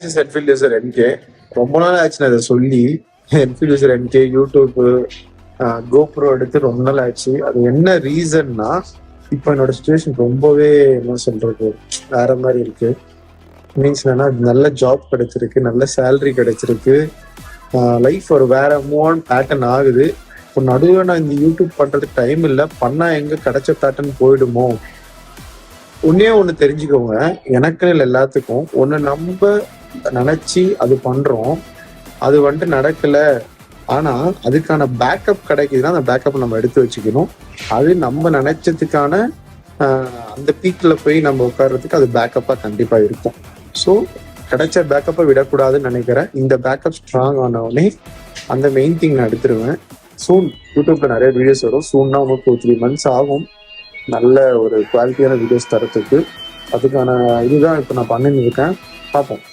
Enfield user என்கே. ரொம்ப நாள் ஆச்சு நான் இதை சொல்லி. என்ஃபீல்ட் யூசர் என்கே யூடியூப் கோப்ரோ எடுத்து ரொம்ப நாள் ஆச்சு. அது என்ன ரீசன்னா, இப்போ என்னோட சுச்சுவேஷன் ரொம்பவே என்ன சொல்றது வேற மாதிரி இருக்கு. மீன்ஸ் என்னன்னா, நல்ல ஜாப் கிடைச்சிருக்கு, நல்ல சேலரி கிடைச்சிருக்கு, லைஃப் ஒரு வேற மூவ் ஆன் பேட்டர்ன் ஆகுது. இப்போ நடுவில் நான் இந்த யூடியூப் பண்றதுக்கு டைம் இல்லை, பண்ணா எங்க கிடைச்ச பேட்டர்ன் போயிடுமோ. ஒண்ணு தெரிஞ்சுக்கோங்க, எனக்கு இல்லை எல்லாத்துக்கும், ஒண்ணு நம்ம நினைச்சு அது பண்றோம், அது வந்துட்டு நடக்கல, ஆனா அதுக்கான பேக்கப் கிடைக்குதுன்னா அந்த பேக்கப் நம்ம எடுத்து வச்சுக்கணும். அது நம்ம நினைச்சதுக்கான அந்த பீக்ல போய் நம்ம உட்கார்றதுக்கு அது பேக்கப்பா கண்டிப்பா இருக்கும். ஸோ கிடைச்ச பேக்கப்பை விடக்கூடாதுன்னு நினைக்கிறேன். இந்த பேக்கப் ஸ்ட்ராங் ஆனவுடனே அந்த மெயின் திங் நான் எடுத்துருவேன். சூன் யூடியூப்ல நிறைய வீடியோஸ் வரும். சூன்னா ஒரு 2-3 months ஆகும் நல்ல ஒரு குவாலிட்டியான வீடியோஸ் தரத்துக்கு. அதுக்கான இதுதான் இப்போ நான் பண்ணிட்டு இருக்கேன். பார்ப்போம்.